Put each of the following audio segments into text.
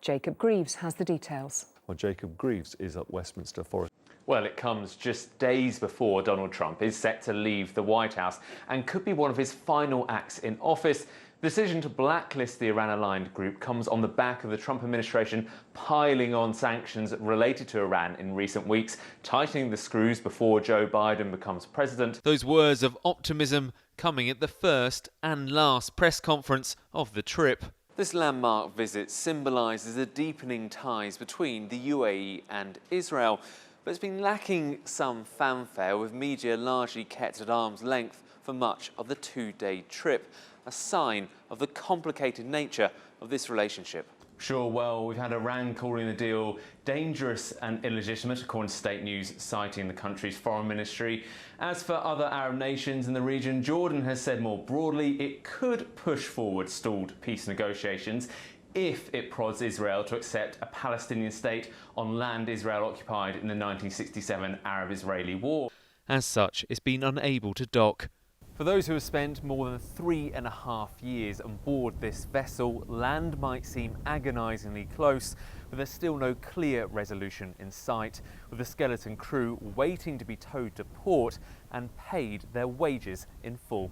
Jacob Greaves has the details. Well, Jacob Greaves is at Westminster Forest. Well, it comes just days before Donald Trump is set to leave the White House and could be one of his final acts in office. The decision to blacklist the Iran-aligned group comes on the back of the Trump administration piling on sanctions related to Iran in recent weeks, tightening the screws before Joe Biden becomes president. Those words of optimism coming at the first and last press conference of the trip. This landmark visit symbolises the deepening ties between the UAE and Israel, but it's been lacking some fanfare, with media largely kept at arm's length for much of the two-day trip, a sign of the complicated nature of this relationship. Sure, well, we've had Iran calling the deal dangerous and illegitimate, according to state news citing the country's foreign ministry. As for other Arab nations in the region, Jordan has said more broadly it could push forward stalled peace negotiations if it prods Israel to accept a Palestinian state on land Israel occupied in the 1967 Arab-Israeli War. As such, it's been unable to dock. For those who have spent more than 3.5 years on board this vessel, land might seem agonisingly close, but there's still no clear resolution in sight, with the skeleton crew waiting to be towed to port and paid their wages in full.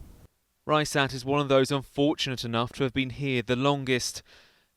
Rysat is one of those unfortunate enough to have been here the longest.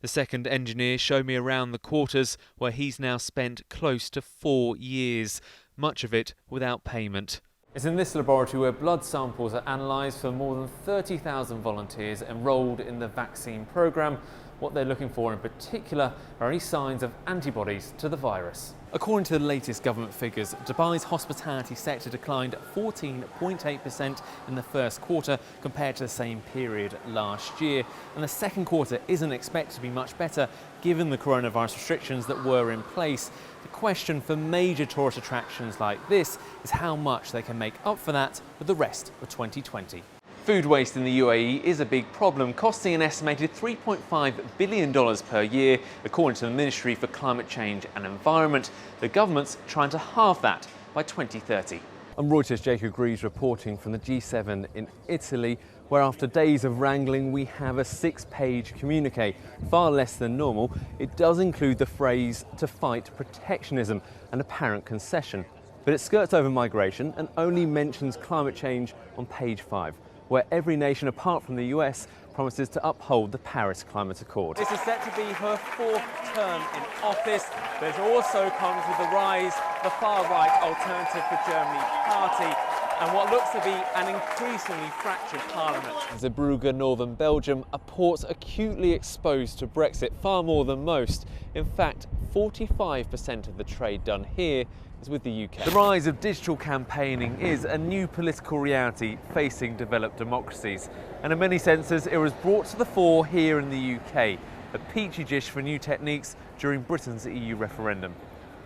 The second engineer showed me around the quarters, where he's now spent close to 4 years, much of it without payment. It's in this laboratory where blood samples are analysed for more than 30,000 volunteers enrolled in the vaccine programme. What they're looking for in particular are any signs of antibodies to the virus. According to the latest government figures, Dubai's hospitality sector declined 14.8% in the first quarter compared to the same period last year. And the second quarter isn't expected to be much better given the coronavirus restrictions that were in place. The question for major tourist attractions like this is how much they can make up for that with the rest of 2020. Food waste in the UAE is a big problem, costing an estimated $3.5 billion per year, according to the Ministry for Climate Change and Environment. The government's trying to halve that by 2030. I'm Reuters' Jacob Greaves reporting from the G7 in Italy, where after days of wrangling we have a 6-page communique, far less than normal. It does include the phrase "to fight protectionism," an apparent concession, but it skirts over migration and only mentions climate change on page 5. Where every nation apart from the US promises to uphold the Paris Climate Accord. This is set to be her 4th term in office, but it also comes with the rise of the far-right Alternative for Germany party and what looks to be an increasingly fractured parliament. Zeebrugge, northern Belgium, a port acutely exposed to Brexit far more than most. In fact, 45% of the trade done here is with the UK. The rise of digital campaigning is a new political reality facing developed democracies, and in many senses it was brought to the fore here in the UK, a petri dish for new techniques during Britain's EU referendum.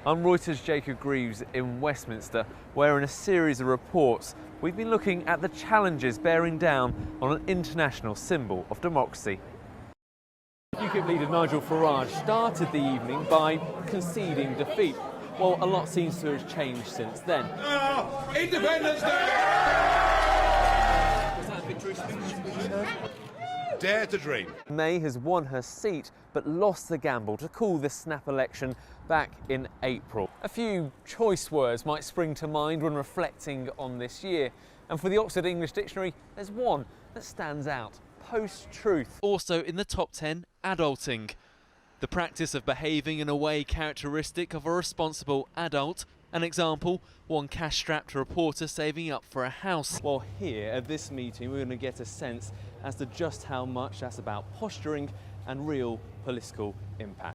I'm Reuters' Jacob Greaves in Westminster, where in a series of reports we've been looking at the challenges bearing down on an international symbol of democracy. UKIP leader Nigel Farage started the evening by conceding defeat. Well, a lot seems to have changed since then. Independence Day! Was that a victory speech? Dare to dream. May has won her seat, but lost the gamble to call this snap election back in April. A few choice words might spring to mind when reflecting on this year, and for the Oxford English Dictionary, there's one that stands out: post-truth. Also in the top 10, adulting. The practice of behaving in a way characteristic of a responsible adult. An example, one cash-strapped reporter saving up for a house. Well, here at this meeting we're going to get a sense as to just how much that's about posturing and real political impact.